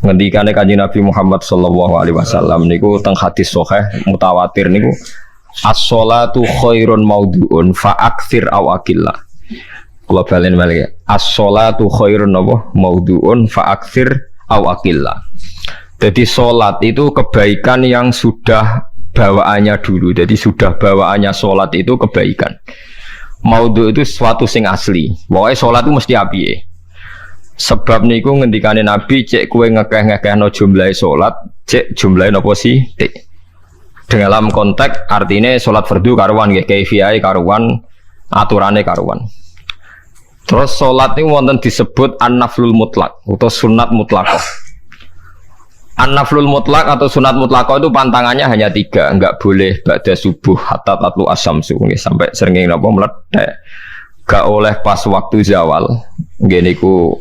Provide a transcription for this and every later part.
Ngendikane Kanjeng Nabi Muhammad sallallahu alaihi wasallam niku teng hadis sahih mutawatir niku as-sholatu khairun maudhu'un fa aktsir aw aqillah. Kula balen malih. As-sholatu khairun maudhu'un fa aktsir aw aqillah. Jadi salat itu kebaikan yang sudah bawaannya dulu. Jadi sudah bawaannya salat itu kebaikan. Maudhu itu sesuatu sing asli. Pokoke salat itu mesti apike. Sebab niku ngendikane Nabi cek kowe ngekeh-ngekehno jumlahe salat, cek jumlahe napa sih? Dalam konteks artinya salat fardu karuan nggih, kaifiyahe karuan, aturane karuan. Terus salat niku wonten disebut an-naflul mutlak atau sunat mutlaqah. An-naflul mutlak atau sunat mutlaqah itu pantangannya hanya 3, enggak boleh ba'da subuh hatta tatlu asyamsu nggih sampai srengenge napa mledhek. Gak oleh pas waktu zawal nggih niku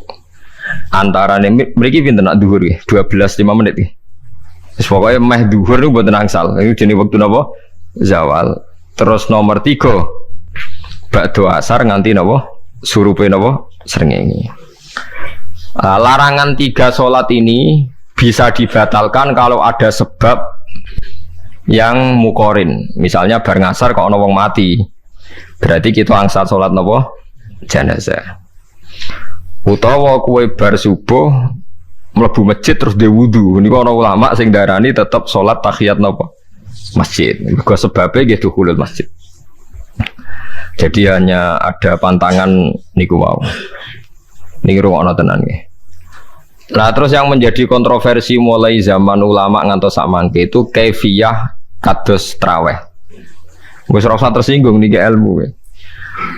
antarane mriki pinten nak dhuwur nggih 12:05 menit nggih. Wis pokoke meh dhuwur niku mboten angsal. Niku jenenge wektu napa? Zawal. Terus nomor 3 ba'da asar nganti napa? Surupe napa? Srengenge. Larangan 3 salat ini bisa dibatalkan kalau ada sebab yang mukorin. Misalnya bar ngasar kok ana wong mati. Berarti kita angsal salat napa? Jenazah. Utawa kowe bar subuh mlebu masjid terus dhe wudu. Niku ana ulama sing darani tetep salat tahiyat napa? Masjid. Mergo sebabe nggih dukhulul masjid. Jadi hanya ada pantangan niku wau. Niki rungokno tenan nggih. Nah terus yang menjadi kontroversi mulai zaman ulama ngantos samangke itu kaifiyah kados traweh. Wis ora usah tersinggung niki ilmu.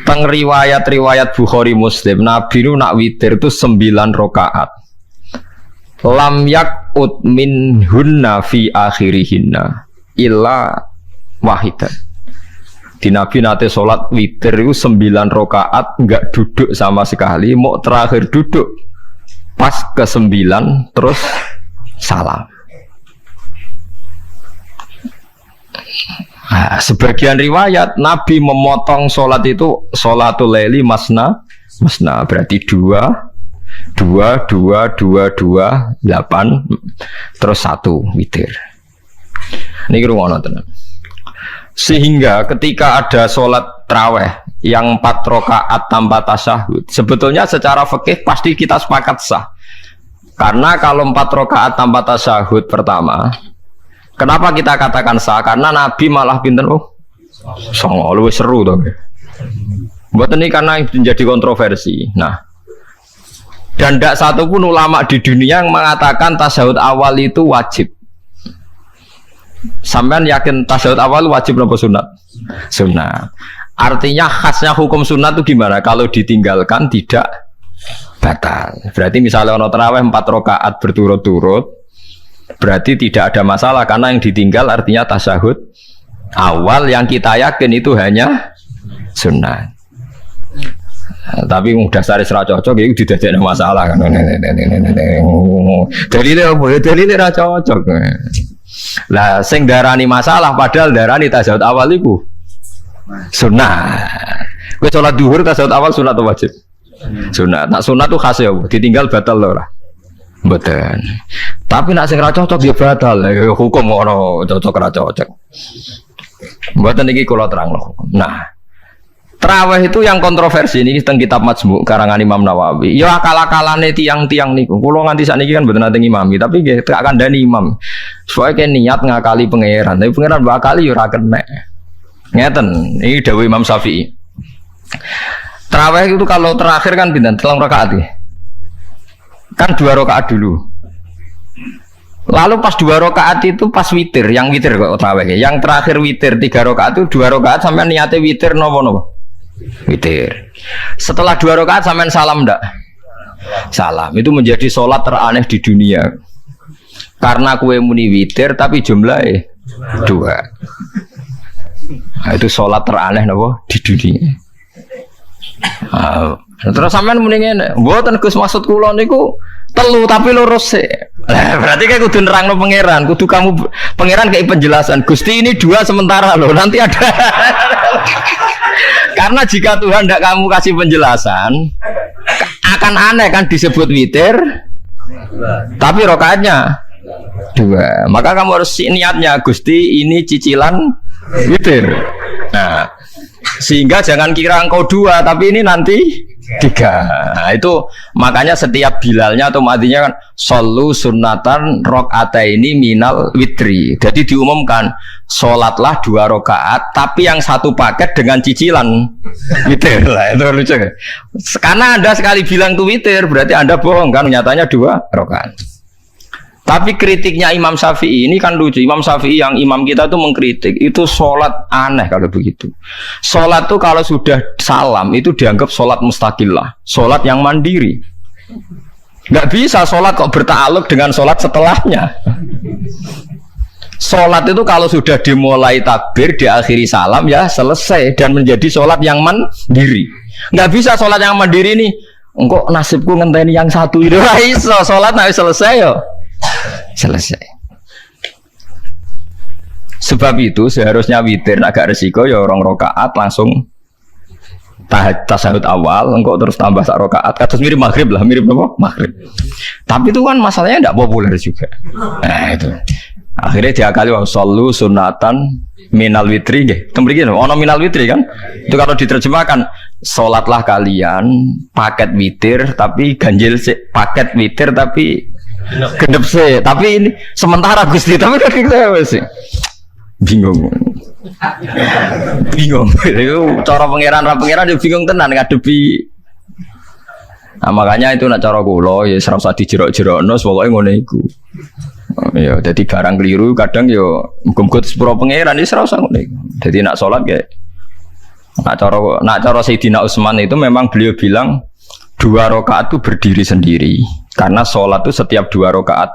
Teng riwayat-riwayat Bukhari Muslim, Nabi nu nak witir itu 9 rakaat. Lam yakut min hunna fi akhirihinna illa wahidan. Di Nabi nate sholat witir itu 9 rakaat enggak duduk sama sekali, mau terakhir duduk pas ke-9 terus salam. Nah, sebagian riwayat Nabi memotong sholat itu sholatul laili masna berarti 2 8 terus 1 witir. Ini rungono tenan. Sehingga ketika ada sholat traweh yang 4 rakaat tanpa tasyahud, sebetulnya secara fikih pasti kita sepakat sah. Karena kalau 4 rakaat tanpa tasyahud pertama, kenapa kita katakan sah? Karena Nabi malah pinten songo luwih seru to. Mboten iki karena menjadi kontroversi. Nah, dan tidak satu pun ulama di dunia yang mengatakan tasyahud awal itu wajib. Sampean yakin tasyahud awal wajib atau sunat? Sunat. Artinya khasnya hukum sunat itu gimana? Kalau ditinggalkan tidak batal. Berarti misalnya ono tarawih 4 rakaat berturut-turut, berarti tidak ada masalah karena yang ditinggal artinya tasyahud awal yang kita yakin itu hanya sunat. Tapi dasar isra cocok itu tidak ada masalah kan. Dalile ra cocok. Lah sing darani masalah padahal darani tasyahud awal iku sunat. Kowe salat zuhur tasyahud awal sunat atau wajib? Sunat. Nak sunat tuh khas ya, ditinggal batal lho ora. Mboten. Tapi nak sing ra cocok ya batal. Hukum ora cocok ra cocok. Mboten iki kula terangno. Nah, traweh itu yang kontroversi ini teng kitab Majmu' karangan Imam Nawawi. Ya akal-akalane tiang-tiang niku. Kula nganti sakniki kan mboten nate ngimami, tapi nggih tak kandhani imam. Supaya ke niat ngakali pangeran, tapi pangeran bakali ya ora kena. Ngeten, ini dawuh Imam Syafi'i. Traweh itu kalau terakhir kan pinten? 3 rakaat ya. Kan 2 rakaat dulu. Lalu pas 2 rakaat itu pas witir, yang witir kok traweh. Yang terakhir witir 3 rakaat itu 2 rakaat sampai niate witir nopo-nopo. Witir. Setelah 2 rakaat sampean salam ndak? Salam. Itu menjadi sholat teraneh di dunia. Karena kue muni witir tapi jumlahnya 2. Nah, itu sholat teraneh napa di dunia. Terus sampean muni ngene, mboten Gus maksud kula niku 3 tapi lurus sih. Berarti kayak kudu nerangno pangeran, kudu kamu pangeran kayak penjelasan. Gusti ini 2 sementara loh, nanti ada. Karena jika Tuhan tidak kamu kasih penjelasan, akan aneh kan disebut witir, Tapi rokaatnya 2. Maka kamu harus niatnya, Gusti ini cicilan witir. Nah, sehingga jangan kira engkau 2, tapi ini nanti 3. Nah, itu makanya setiap bilalnya atau matinya kan solu sunnatan rakaataini minal witri. Jadi diumumkan sholatlah 2 rakaat, tapi yang satu paket dengan cicilan witir. Lah itu lucu kan? Karena Anda sekali bilang itu witir, berarti Anda bohong kan? Nyatanya 2 rakaat. Tapi kritiknya Imam Syafi'i ini kan lucu. Imam Syafi'i yang imam kita tuh mengkritik itu sholat aneh kalau begitu. Sholat tuh kalau sudah salam itu dianggap sholat mustaqillah, sholat yang mandiri. Nggak bisa sholat kok bertakluk dengan sholat setelahnya. Sholat itu kalau sudah dimulai takbir, diakhiri salam ya selesai dan menjadi sholat yang mandiri. Nggak bisa sholat yang mandiri nih. Engkau nasibku ngenteni yang satu itu iso sholat nggak selesai yo. Selesai. Sebab itu seharusnya witir agak resiko ya 2 rakaat langsung tasahud awal, engkau terus tambah 1 rakaat. Kados mirip maghrib lah, mirip apa? Maghrib. Tapi itu kan masalahnya tidak populer juga. Nah itu. Akhirnya diakali wa shollu sunatan minal witri nggih. Temriki ono minal witri kan? Itu kalau diterjemahkan salatlah kalian paket witir tapi ganjil paket witir tapi gendep sih, tapi ini sementara Gusti, tapi kan kita sih bingung. Itu cara pangeran dia bingung tenan ngadepi. Nah, makanya itu nak cara kula ya ora usah dijerok-jerokno, pokoke ngono iku. Ya, jadi barang keliru kadang yo muga-muga sepuro pangeran ya ora usah ngono iku. Jadi nak salat ya nak cara Sayyidina Utsman itu memang beliau bilang 2 rakaat itu berdiri sendiri. Karena sholat itu setiap 2 rakaat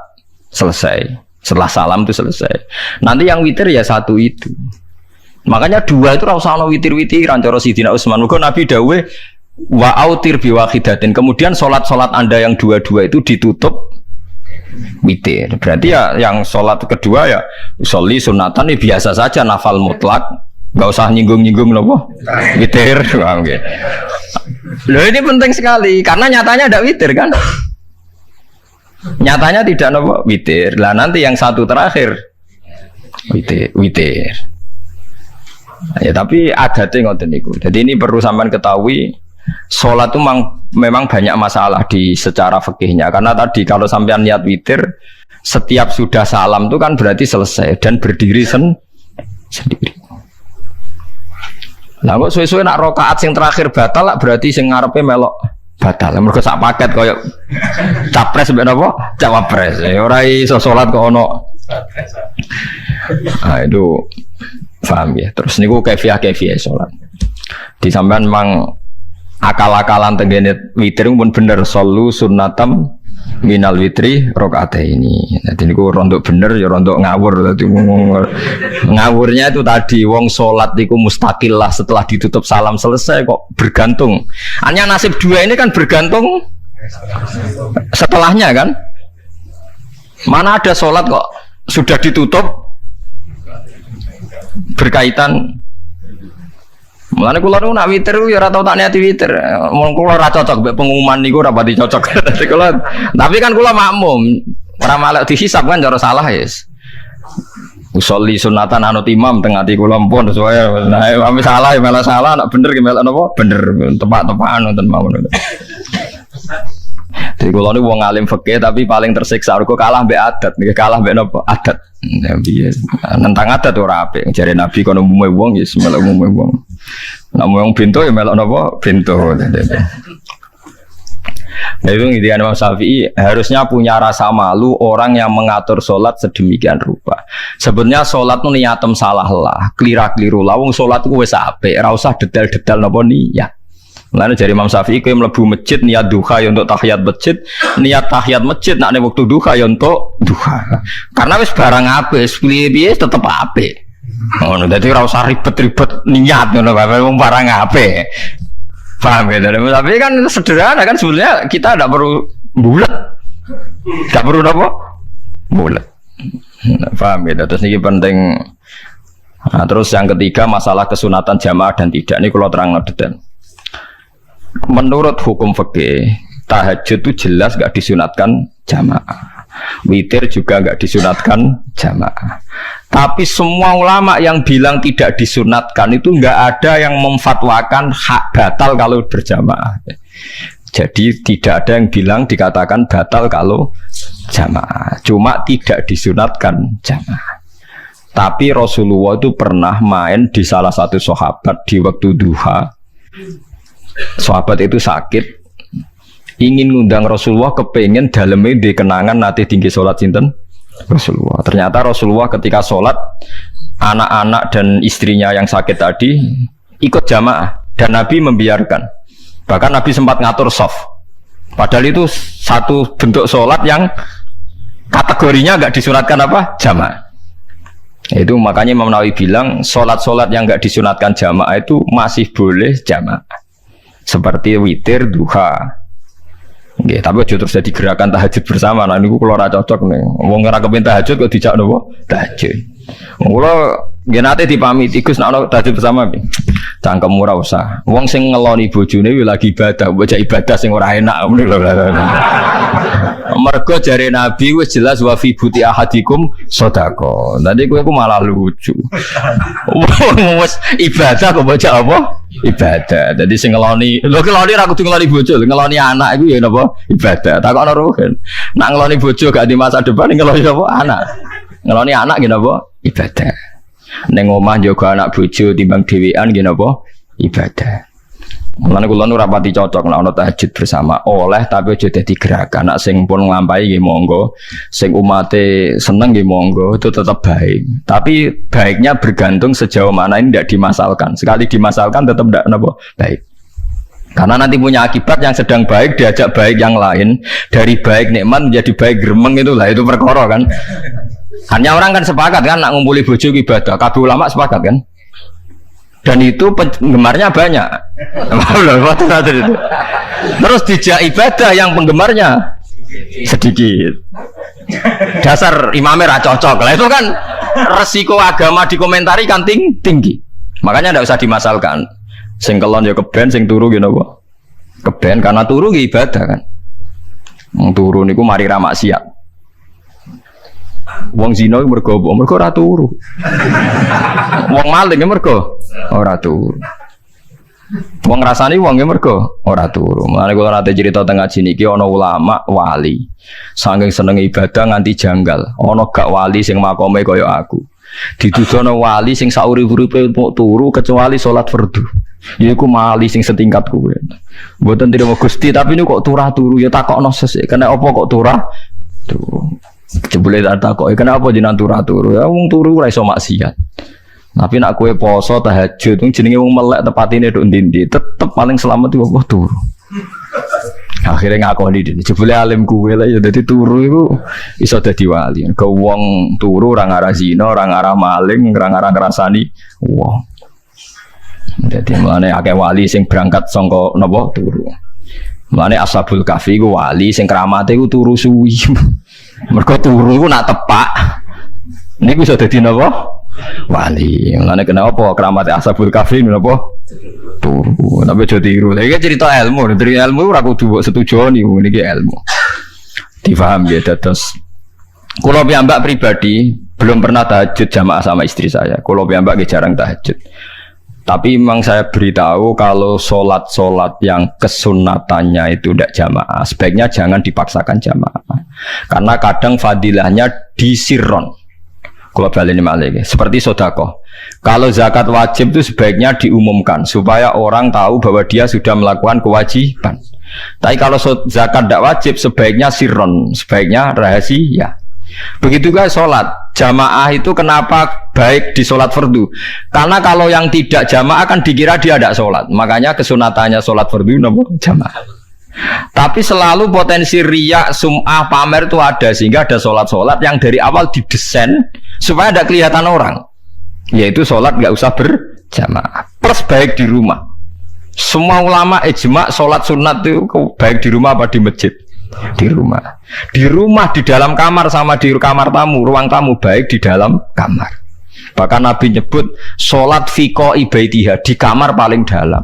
selesai. Setelah salam itu selesai. Nanti yang witir ya 1 itu. Makanya 2 itu rasa ono witir-witiran cara Sayyidina Utsman. Muga Nabi dawuh wa autir bi wahidatin. Kemudian sholat-sholat Anda yang 2-2 itu ditutup witir. Berarti ya yang sholat kedua ya sholli sunatan ya biasa saja nafal mutlak. Enggak usah nyinggung-nyinggung loh. Witir. Oke. Loh ini penting sekali karena nyatanya ada witir kan? Nyatanya tidak nopo witir. Lah nanti yang 1 terakhir witir. Ya tapi adatnya ngoten niku. Jadi ini perlu sampean ketahui, sholat itu memang banyak masalah di secara fikihnya. Karena tadi kalau sampean niat witir, setiap sudah salam itu kan berarti selesai dan berdiri sendiri. Lah kok suwe-suwe nak rakaat sing terakhir batal lah berarti sing ngarepe melok batal. Mergo sak paket koyo capres mbek napa? Cawapres. Ora iso salat kok ono. Ah itu paham ya. Terus niku kaifiah salat. Di sampean memang akal-akalan tenggene witir pun bener solu sunnatam minal witri rakaataini. Jadi niku rondok bener ya rondok ngawur. Dadi ngawurnya itu tadi wong salat niku mustaqillah setelah ditutup salam selesai kok bergantung. Hanya nasib 2 ini kan bergantung setelahnya kan. Mana ada salat kok sudah ditutup berkaitan. Mulane kula nu nak witir ya ora tau tak niati witir. Mun kula ora cocok mbek pengumuman niku ora pati cocok. Kula tapi kan kula makmum. Ora malah dihisab kan cara salah yes. Usolli sunatan anut imam teng ati kula pun sesuai. Nah, ame salah ya malah salah, nak bener ki melok napa? Bener tepak-tepakan wonten mawon. Jadi kula niku wong alim fikih tapi paling tersiksa kok kalah mbek adat, nggih kalah mbek napa? Adat. Nabi nentang adat ora apik. Jare Nabi kono umume wong ya melok umume wong. Nek wong pintu ya melok napa? Pintu. Nah itu intinya Imam Syafi'i harusnya punya rasa malu orang yang mengatur sholat sedemikian rupa. Sebenarnya sholat itu niatem salah lah, keliru lah. Wong sholat itu wes apik, ora usah detail-detail napa niat. Mulane jare Imam Syafi'i kowe mlebu masjid niat duha ya untuk tahiyat masjid, niat tahiyat masjid nek waktu duha ya untuk duha. Karena wis barang apik, piye-piye tetep apik. Ngono dadi ora usah ribet-ribet niat ngono bae wong barang apik. Paham ya? Tapi kan sederhana kan sebenarnya kita tidak perlu bulat, tidak perlu apa bulat. Paham ya? Terus ini penting. Nah, terus yang ketiga masalah kesunatan jamaah dan tidak. Ini kalau terang detail. Menurut hukum fikih tahajud itu jelas nggak disunatkan jamaah. Witir juga nggak disunatkan jamaah. Tapi semua ulama yang bilang tidak disunatkan itu nggak ada yang memfatwakan hak batal kalau berjamaah. Jadi tidak ada yang bilang dikatakan batal kalau jamaah. Cuma tidak disunatkan jamaah. Tapi Rasulullah itu pernah main di salah satu sahabat di waktu duha. Sahabat itu sakit, ingin ngundang Rasulullah, kepengen dalamnya di kenangan nanti tinggi sholat sinten Rasulullah. Ternyata Rasulullah ketika sholat, anak-anak dan istrinya yang sakit tadi ikut jamaah dan Nabi membiarkan. Bahkan Nabi sempat ngatur soft. Padahal itu satu bentuk sholat yang kategorinya nggak disunatkan apa? Jamaah. Itu makanya Imam Nawawi bilang sholat-sholat yang nggak disunatkan jamaah itu masih boleh jamaah. Seperti witir, duha. Nggih, tapi aja terus jadi gerakan tahajud bersama. Nah niku kula ora cocok nih. Wong ora kepen tahajud kok dijak nopo? Tahajud. Kula nggih nate dipamiti Gus nek ana tahajud bersama piye? Cangkem ora usah. Wong sing ngeloni bojone lagi ibadah, bocah ibadah sing ora enak ngono lho. Mergo jare Nabi wis jelas wa fi buti ahadikum sedekah. Tadi kowe ku malah lucu. Wis ibadah kok bocah apa? Ibadah. Jadi sing ngeloni, lho ngeloni ra kudu ngeloni bojo, ngeloni anak iku ya napa? Ibadah. Takokno rugen. Nak ngeloni bojo gak di masa depan ngeloni apa? Anak. Ngeloni anak nggih napa? Ibadah. Neng omah njaga anak bojo timbang dhewean nggih napa? Ibadah. Mulane kula nu rapati cocok nek ana tahajud bersama oleh tapi aja dadi gerakan. Nek sing pun nglampahi nggih monggo, sing umate seneng nggih monggo, itu tetap baik. Tapi baiknya bergantung sejauh mana ini tidak dimasalkan. Sekali dimasalkan tetap tidak napa baik. Karena nanti punya akibat yang sedang baik diajak baik yang lain, dari baik nikmat menjadi baik gremeng itulah itu perkara kan. Hanya orang kan sepakat kan nak ngumpuli bojo ibadah, kabeh ulama sepakat kan. Dan itu penggemarnya banyak. Terus dijak ibadah yang penggemarnya sedikit. Dasar imamnya ra cocok. Lah itu kan resiko agama dikomentari kan tinggi. Makanya tidak usah dimasalkan. Sing kelon ya keben, sing turu gitu apa? Keben karena turu ya ibadah kan. Turu niku mari ra maksiat. Wong zina mergo ora turu. Wong maling mergo ora turu. Wong ngrasani wong mergo ora turu. Mulane kula nate cerita teng ngaji niki ana ulama wali. Saking seneng ibadah nganti janggal. Ana gak wali sing makome kaya aku. Dituduhno wali sing saurip-uripe turu kecuali salat fardu. Yaiku wali sing setingkat kuwe. Mboten trimo Gusti tapi niku kok turu ya takokno sesuk. Kena apa kok turu? Jebule tak kok kenapa jenengan turu ya wong turu ora iso maksiat. Tapi nak kowe poso tahajud jenenge wong melek tepatine nduk ndi tetep paling selamat iku apa turu. Akhirnya ngakoni dene jebule alim kowe lah ya dadi turu iku iso dadi wali. Ke wong turu ora ngarah zina, ora ngarah maling, ora ngarah ngrasani wong. Dadi mulane akeh wali sing berangkat saka napa turu. Mulane Ashabul Kahfi ku wali sing kramate ku turu suwi. Mergo turu iku nak tepak. Niku iso dadi napa? Wali. Mulane kenapa kramate Ashabul Kahfi napa? Turu. Tapi aja tiru. Iki cerita ilmu, dari ilmu ora kudu mbok setujoni niki ilmu. Difaham ya dados. Kula piyambak pribadi belum pernah tahajud jamaah sama istri saya. Kula piyambak jarang tahajud. Tapi memang saya beritahu kalau sholat yang kesunatannya itu tidak jamaah, sebaiknya jangan dipaksakan jamaah. Karena kadang fadilahnya disirron. Kalau balik ini malah seperti sedekah. Kalau zakat wajib itu sebaiknya diumumkan supaya orang tahu bahwa dia sudah melakukan kewajiban. Tapi kalau zakat tidak wajib sebaiknya sirron, sebaiknya rahasia. Begitu guys sholat jamaah itu kenapa baik di sholat fardu? Karena kalau yang tidak jamaah kan dikira dia tidak sholat. Makanya kesunatannya sholat fardu namun jamaah. Tapi selalu potensi riya, sum'ah, pamer itu ada sehingga ada sholat yang dari awal didesain supaya tidak kelihatan orang. Yaitu sholat nggak usah berjamaah. Plus baik di rumah. Semua ulama ijma sholat sunat itu baik di rumah apa di masjid? Di rumah. Di rumah, di dalam kamar sama di kamar tamu, ruang tamu baik di dalam kamar. Bahkan Nabi nyebut sholat fiko ibaitiha di kamar paling dalam.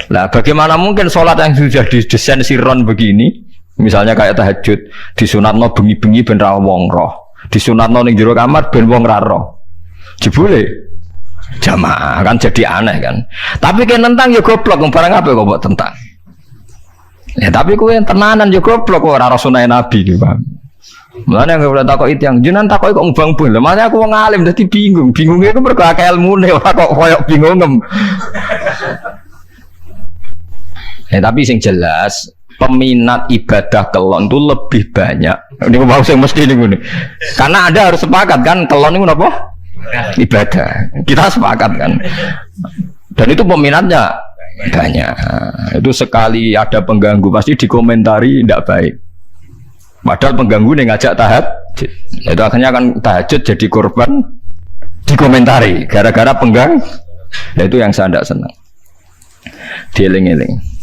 Lah bagaimana mungkin sholat yang sudah didesain siron begini, misalnya kayak tahajud, disunatno bengi-bengi ben ra wong roh, disunatno ning jero kamar ben wong ra roh. Jebule jamaah kan jadi aneh kan. Tapi kan tentang ya goblok barang apa kok mbok tentang. Ya tapi kowe tenanan ya goblok kok ora sunah Nabi iki, Pak. Mulane nek ora takok itu yang jenengan takoki kok mbang-mbang. Lah makane aku wong alim dadi bingung. Bingungnya iku mergo akeh ilmune ora kok koyo bingungem. Tapi sing jelas peminat ibadah kelon itu lebih banyak. Ini mau sing mesti ini. Karena Anda harus sepakat kan kelon itu apa? Ibadah. Kita sepakat kan. Dan itu peminatnya banyak. Itu sekali ada pengganggu pasti dikomentari tidak baik. Padahal pengganggu nih ngajak tahajud. Itu akhirnya kan tahajud jadi korban dikomentari gara-gara penggang. Nah itu yang saya tidak senang. Dieling-eling.